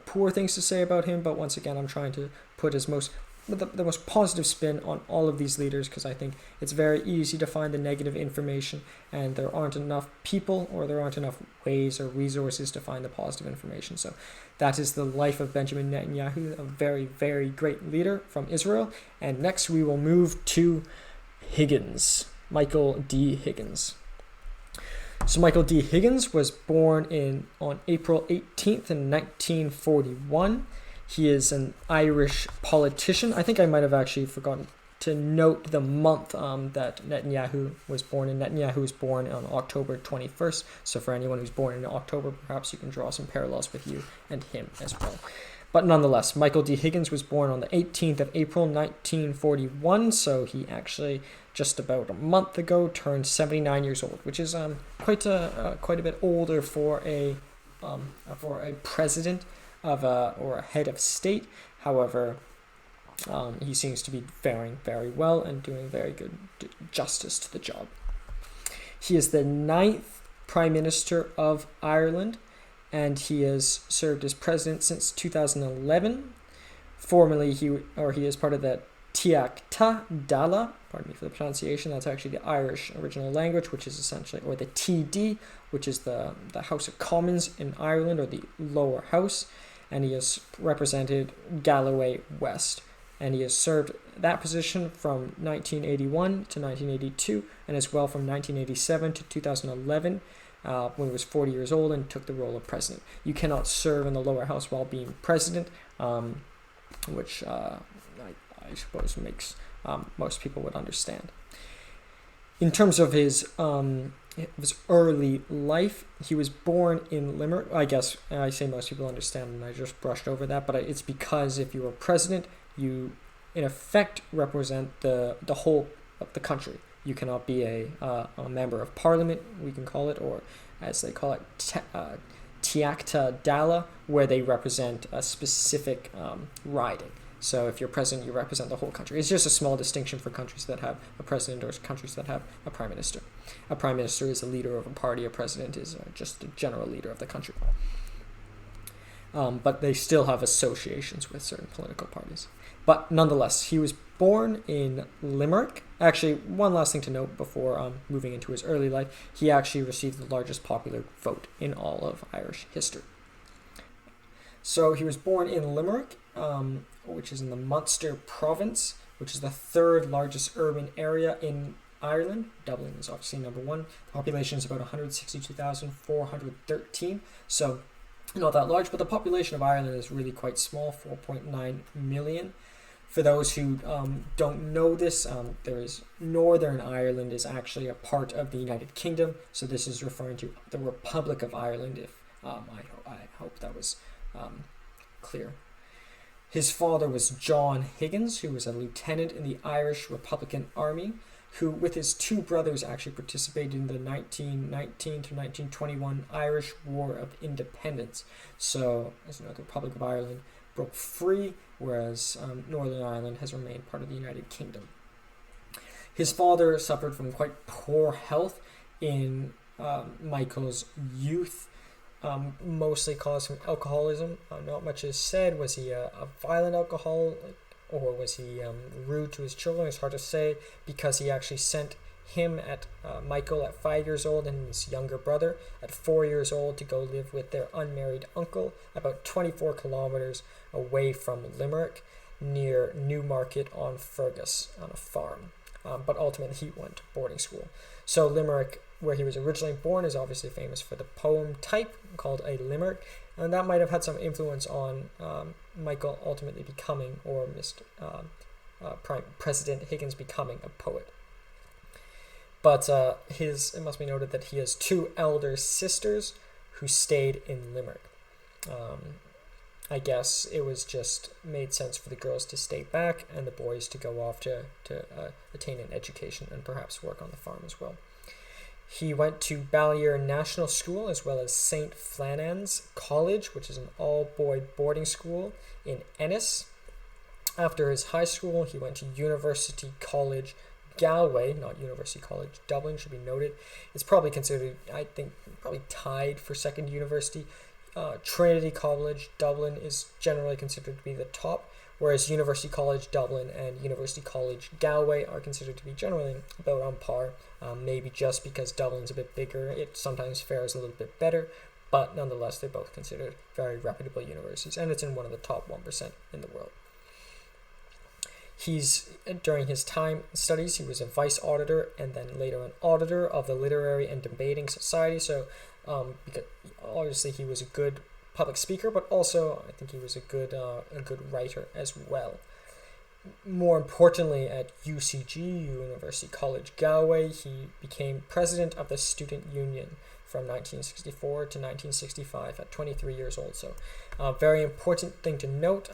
poor things to say about him, but once again, I'm trying to put the most positive spin on all of these leaders, because I think it's very easy to find the negative information, and there aren't enough people or there aren't enough ways or resources to find the positive information. So that is the life of Benjamin Netanyahu, a very, very great leader from Israel. And next we will move to Higgins, Michael D. Higgins. So Michael D. Higgins was born on April 18th in 1941. He is an Irish politician. I think I might have actually forgotten to note the month that Netanyahu was born in. Netanyahu was born on October 21st. So for anyone who's born in October, perhaps you can draw some parallels with you and him as well. But nonetheless, Michael D. Higgins was born on the 18th of April, 1941. So he actually just about a month ago turned 79 years old, which is quite a bit older for a president or a head of state. However, he seems to be faring very well and doing very good justice to the job. He is the 9th Prime Minister of Ireland, and he has served as president since 2011. Formerly, he is part of the Tiachta Dala, pardon me for the pronunciation, that's actually the Irish original language, which is essentially, or the TD, which is the House of Commons in Ireland, or the lower house, and he has represented Galloway West. and he has served that position from 1981 to 1982, and as well from 1987 to 2011, when he was 40 years old and took the role of president. You cannot serve in the lower house while being president, which I suppose makes most people would understand. In terms of his early life, he was born in Limerick. I guess I say most people understand, and I just brushed over that, but it's because if you were president, you in effect represent the whole of the country. You cannot be a member of parliament, we can call it, or as they call it, Tiachta Dala, where they represent a specific riding. So if you're president, you represent the whole country. It's just a small distinction for countries that have a president or countries that have a prime minister. A prime minister is a leader of a party. A president is just the general leader of the country. But they still have associations with certain political parties. But nonetheless, he was born in Limerick. Actually, one last thing to note before moving into his early life, he actually received the largest popular vote in all of Irish history. So he was born in Limerick, which is in the Munster province, which is the third largest urban area in Ireland. Dublin is obviously number one. The population is about 162,413, so not that large, but the population of Ireland is really quite small, 4.9 million. For those who don't know this, Northern Ireland is actually a part of the United Kingdom, so this is referring to the Republic of Ireland, if I hope that was clear. His father was John Higgins, who was a lieutenant in the Irish Republican Army, who with his two brothers actually participated in the 1919 to 1921 Irish War of Independence. So, as you know, the Republic of Ireland broke free, whereas Northern Ireland has remained part of the United Kingdom. His father suffered from quite poor health in Michael's youth, mostly caused from alcoholism. Not much is said. Was he a violent alcoholic, or was he rude to his children? It's hard to say, because he actually sent Michael at 5 years old and his younger brother at 4 years old to go live with their unmarried uncle about 24 kilometers away from Limerick, near Newmarket on Fergus, on a farm. But ultimately he went to boarding school. So Limerick, where he was originally born, is obviously famous for the poem type called A Limerick, and that might have had some influence on Michael ultimately becoming, or President Higgins becoming, a poet. But it must be noted that he has two elder sisters who stayed in Limerick. I guess it was just made sense for the girls to stay back and the boys to go off to attain an education and perhaps work on the farm as well. He went to Ballier National School as well as St. Flannan's College, which is an all-boy boarding school in Ennis. After his high school, he went to University College Galway, not University College Dublin, should be noted. It's probably considered, I think, probably tied for second university. Trinity College Dublin is generally considered to be the top, whereas University College Dublin and University College Galway are considered to be generally about on par. Maybe just because Dublin's a bit bigger, it sometimes fares a little bit better, but nonetheless, they're both considered very reputable universities, and it's in one of the top 1% in the world. During his time studies, he was a vice auditor and then later an auditor of the Literary and Debating Society. So, because obviously he was a good public speaker, but also I think he was a good writer as well. More importantly, at UCG, University College Galway, he became president of the student union from 1964 to 1965 at 23 years old. So very important thing to note,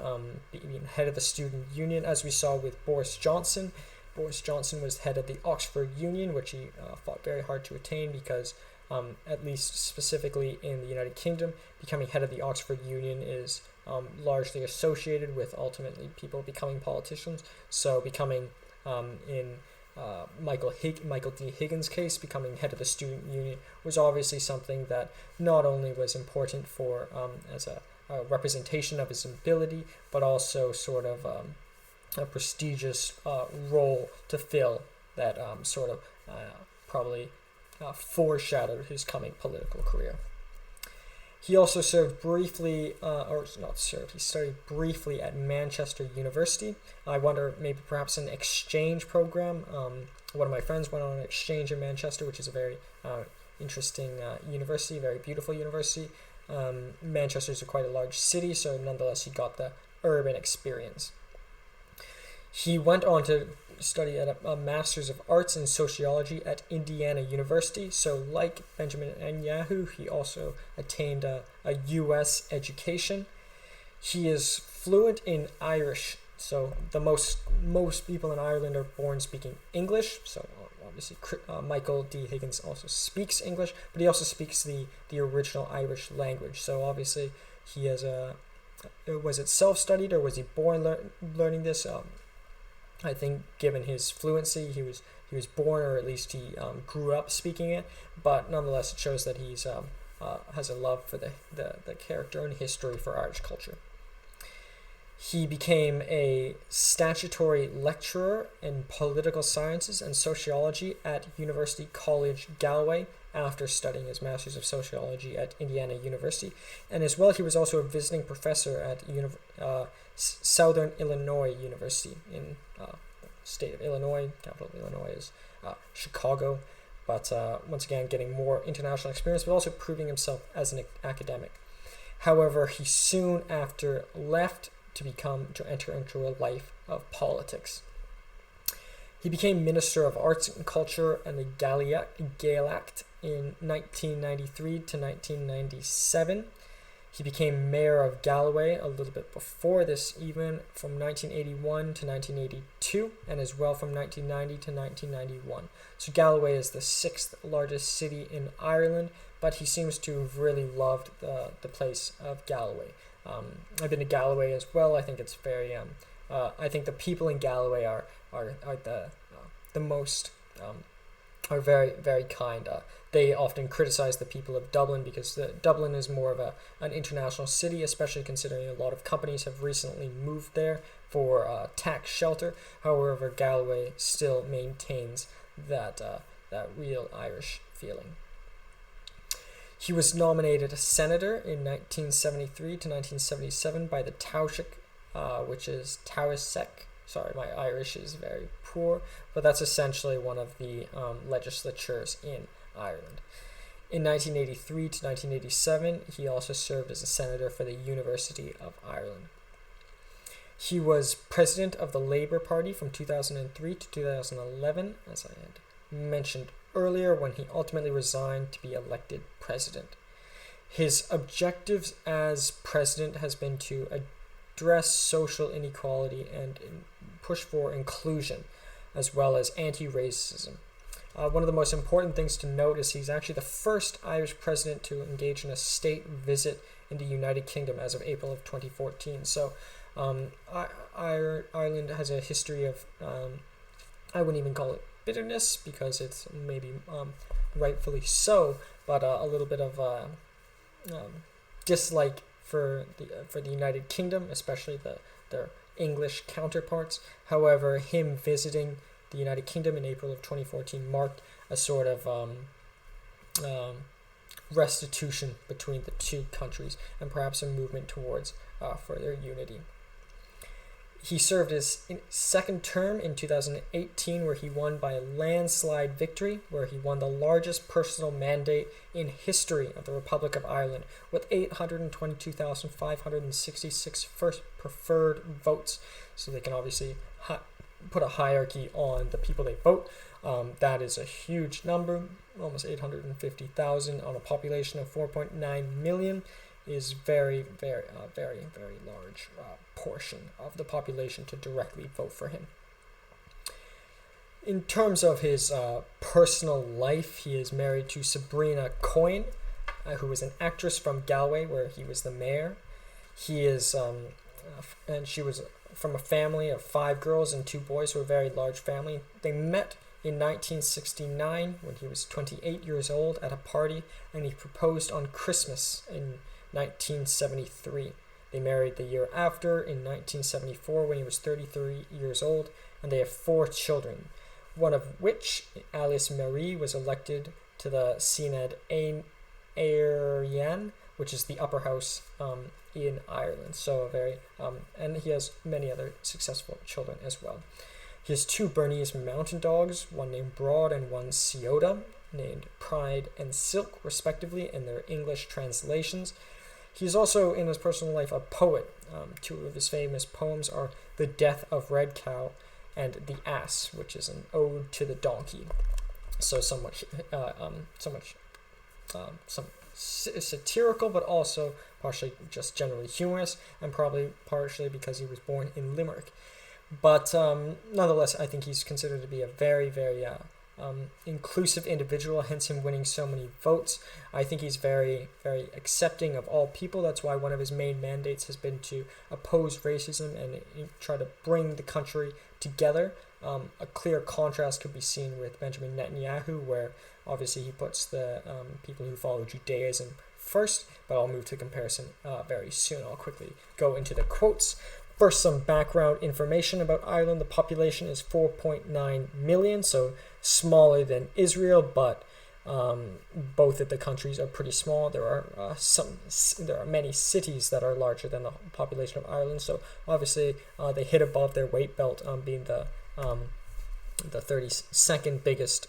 being head of the student union, as we saw with Boris Johnson. Boris Johnson was head of the Oxford Union, which he fought very hard to attain because, at least specifically in the United Kingdom, becoming head of the Oxford Union is largely associated with ultimately people becoming politicians. So becoming, in Michael D. Higgins' case, becoming head of the student union was obviously something that not only was important for as a representation of his ability, but also sort of a prestigious role to fill that probably foreshadowed his coming political career. He also served briefly, or not served, he studied briefly at Manchester University. I wonder, maybe perhaps an exchange program. One of my friends went on an exchange in Manchester, which is a very interesting university, very beautiful university. Manchester is quite a large city, so nonetheless he got the urban experience. He went on to study at a Master's of Arts in Sociology at Indiana University. So like Benjamin Netanyahu, he also attained a U.S. education. He is fluent in Irish. So the most people in Ireland are born speaking English. So obviously Michael D. Higgins also speaks English, but he also speaks the original Irish language. So obviously he has was it self-studied or was he born learning this? I think given his fluency, he was born, or at least he grew up speaking it. But nonetheless, it shows that he's has a love for the character and history for Irish culture. He became a statutory lecturer in political sciences and sociology at University College Galway after studying his Master's of Sociology at Indiana University. And as well, he was also a visiting professor at Southern Illinois University in the state of Illinois. Capital of Illinois is Chicago. But once again, getting more international experience, but also proving himself as an academic. However, he soon after left to enter into a life of politics. He became Minister of Arts and Culture and the Gaeltacht in 1993 to 1997. He became mayor of Galway a little bit before this, even from 1981 to 1982, and as well from 1990 to 1991. So Galway is the 6th largest city in Ireland, but he seems to have really loved the place of Galway. I've been to Galway as well. I think it's very. I think the people in Galway are the most are very, very kind. They often criticize the people of Dublin because Dublin is more of an international city, especially considering a lot of companies have recently moved there for tax shelter. However, Galway still maintains that real Irish feeling. He was nominated a senator in 1973 to 1977 by the Taoiseach, which is Taoiseach. Sorry, my Irish is very poor, but that's essentially one of the legislatures in Ireland. In 1983 to 1987, he also served as a senator for the University of Ireland. He was president of the Labour Party from 2003 to 2011, as I had mentioned earlier, when he ultimately resigned to be elected president. His objectives as president has been to address social inequality and push for inclusion, as well as anti-racism. One of the most important things to note is he's actually the first Irish president to engage in a state visit in the United Kingdom as of April of 2014. So Ireland has a history of, I wouldn't even call it bitterness, because it's maybe rightfully so, but a little bit of dislike for the United Kingdom, especially their English counterparts. However, him visiting the United Kingdom in April of 2014 marked a sort of restitution between the two countries and perhaps a movement towards further unity. He served his second term in 2018, where he won by a landslide victory, where he won the largest personal mandate in history of the Republic of Ireland, with 822,566 first preferred votes. So they can obviously put a hierarchy on the people they vote. That is a huge number, almost 850,000 on a population of 4.9 million. Is very, very, very large portion of the population to directly vote for him. In terms of his personal life, he is married to Sabrina Coyne, who is an actress from Galway, where he was the mayor. He is, and she was from a family of 5 girls and 2 boys, so a very large family. They met in 1969 when he was 28 years old at a party, and he proposed on Christmas in 1973. They married the year after in 1974 when he was 33 years old, and they have 4 children, one of which, Alice Marie, was elected to the Seanad Éireann which is the upper house in Ireland. So and he has many other successful children as well. He has two Bernese mountain dogs, one named Broad and one Ciota, named Pride and Silk, respectively, in their English translations. He's also, in his personal life, a poet. Two of his famous poems are The Death of Red Cow and The Ass, which is an ode to the donkey. So some satirical, but also partially just generally humorous, and probably partially because he was born in Limerick. But nonetheless, I think he's considered to be a very, very inclusive individual, hence him winning so many votes. I think he's very, very accepting of all people. That's why one of his main mandates has been to oppose racism and try to bring the country together. A clear contrast could be seen with Benjamin Netanyahu, where obviously he puts the people who follow Judaism first, but I'll move to comparison very soon. I'll quickly go into the quotes. First, some background information about Ireland. The population is 4.9 million, so smaller than Israel, but both of the countries are pretty small. There are many cities that are larger than the population of Ireland, so obviously they hit above their weight belt, being the 32nd biggest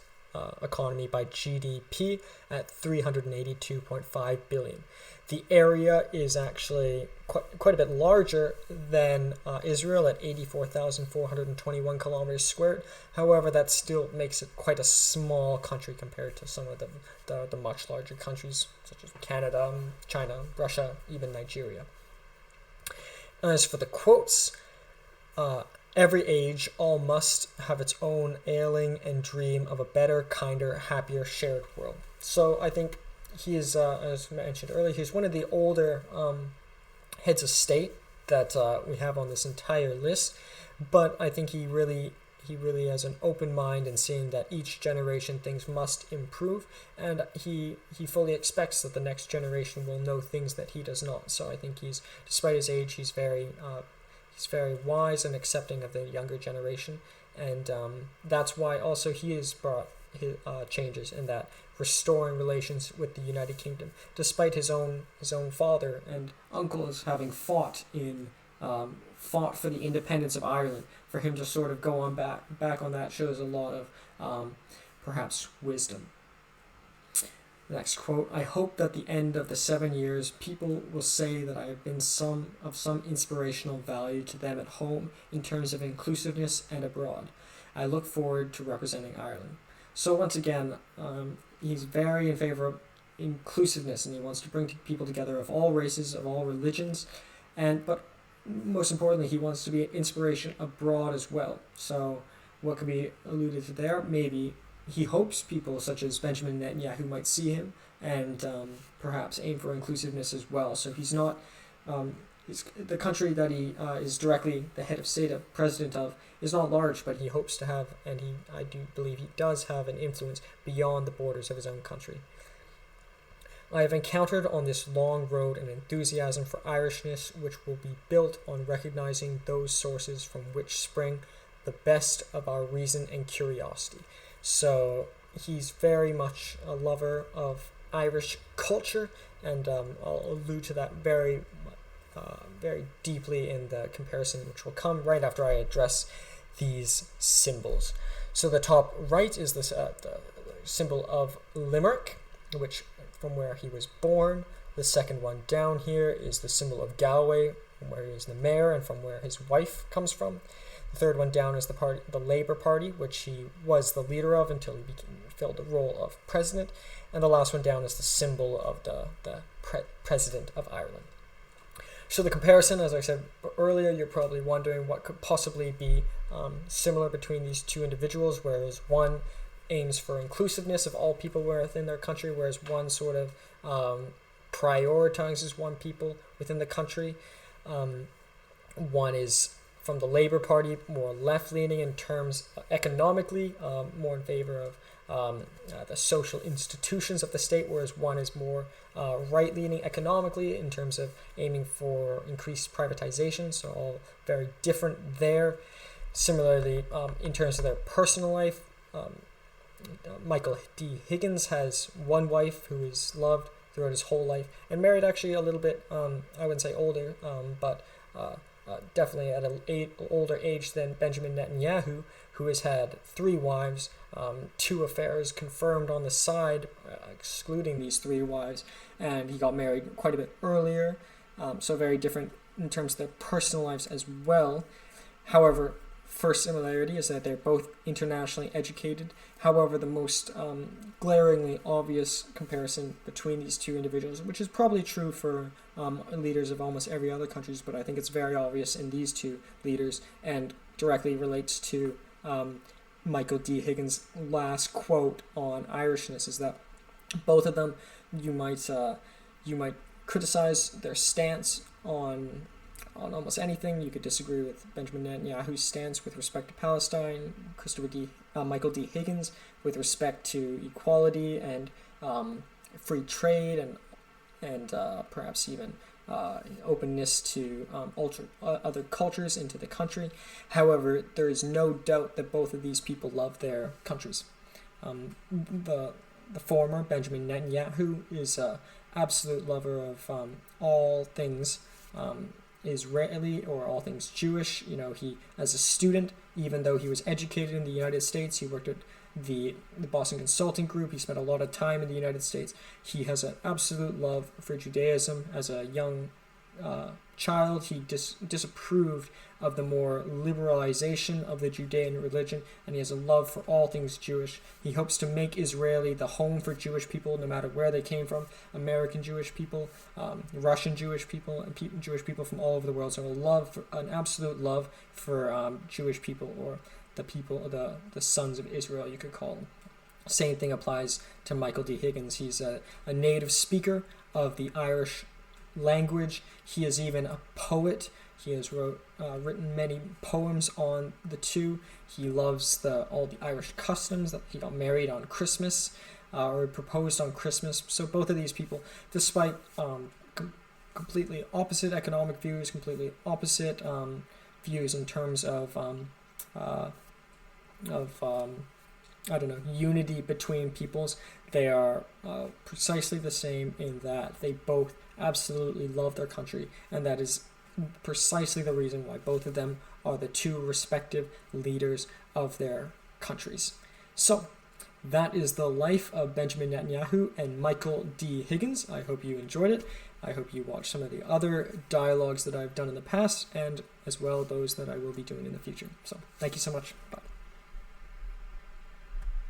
economy by GDP at 382.5 billion. The area is actually quite a bit larger than Israel at 84,421 kilometers squared. However, that still makes it quite a small country compared to some of the much larger countries such as Canada, China, Russia, even Nigeria. As for the quotes, every age, all must have its own ailing and dream of a better, kinder, happier, shared world. So I think he is, as mentioned earlier, he's one of the older heads of state that we have on this entire list. But I think he really has an open mind in seeing that each generation things must improve, and he fully expects that the next generation will know things that he does not. So I think despite his age, he's very wise and accepting of the younger generation, and that's why also he has brought changes in that, restoring relations with the United Kingdom, despite his own father and uncles having fought for the independence of Ireland. For him to sort of go on back on that shows a lot of perhaps wisdom. Next quote: I hope that the end of the 7 years people will say that I have been of some inspirational value to them at home in terms of inclusiveness and abroad. I look forward to representing Ireland. So once again, he's very in favor of inclusiveness, and he wants to bring people together of all races, of all religions, but most importantly, he wants to be an inspiration abroad as well. So what could be alluded to there? Maybe he hopes people such as Benjamin Netanyahu might see him and perhaps aim for inclusiveness as well. So he's not the country that he is directly the head of state, president of, is not large, but he hopes to have, and I do believe he does have an influence beyond the borders of his own country. I have encountered on this long road an enthusiasm for Irishness which will be built on recognizing those sources from which spring the best of our reason and curiosity. So he's very much a lover of Irish culture, and I'll allude to that very deeply in the comparison, which will come right after I address these symbols. So the top right is the symbol of Limerick, which from where he was born. The second one down here is the symbol of Galway, from where he is the mayor and from where his wife comes from. The third one down is the Labour Party, which he was the leader of until he filled the role of president. And the last one down is the symbol of the president of Ireland. So the comparison, as I said earlier, you're probably wondering what could possibly be similar between these two individuals, whereas one aims for inclusiveness of all people within their country, whereas one sort of prioritizes one people within the country. One is from the Labour Party, more left-leaning in terms economically, more in favor of the social institutions of the state, whereas one is more right-leaning economically in terms of aiming for increased privatization, so all very different there. Similarly, in terms of their personal life, Michael D. Higgins has one wife who is loved, throughout his whole life, and married actually a little bit, I wouldn't say older, but definitely at an older age than Benjamin Netanyahu, who has had 3 wives, 2 affairs confirmed on the side, excluding these 3 wives, and he got married quite a bit earlier, so very different in terms of their personal lives as well. However, first similarity is that they're both internationally educated. However, the most glaringly obvious comparison between these 2 individuals, which is probably true for leaders of almost every other countries, but I think it's very obvious in these 2 leaders and directly relates to Michael D. Higgins' last quote on Irishness, is that both of them, you might criticize their stance on almost anything. You could disagree with Benjamin Netanyahu's stance with respect to Palestine, Michael D. Higgins with respect to equality and free trade and perhaps even openness to other cultures into the country. However, there is no doubt that both of these people love their countries. The former, Benjamin Netanyahu, is an absolute lover of all things Israeli or all things Jewish. He, as a student, even though he was educated in the United States, he worked at the Boston Consulting Group. He spent a lot of time in the United States. He has an absolute love for Judaism. As a young child, he disapproved of the more liberalization of the Judean religion, and he has a love for all things Jewish. He hopes to make Israeli the home for Jewish people, no matter where they came from. American Jewish people, Russian Jewish people, and Jewish people from all over the world. So an absolute love for Jewish people, or the people, the sons of Israel, you could call them. Same thing applies to Michael D. Higgins. He's a native speaker of the Irish language. He is even a poet. He has written many poems on the 2. He loves all the Irish customs, that he got married on Christmas, or proposed on Christmas. So both of these people, despite completely opposite economic views, completely opposite views in terms of unity between peoples, they are precisely the same in that they both absolutely love their country, and that is precisely the reason why both of them are the 2 respective leaders of their countries. So that is the life of Benjamin Netanyahu and Michael D. Higgins. I hope you enjoyed it. I hope you watched some of the other dialogues that I've done in the past, and as well those that I will be doing in the future. So thank you so much. Bye.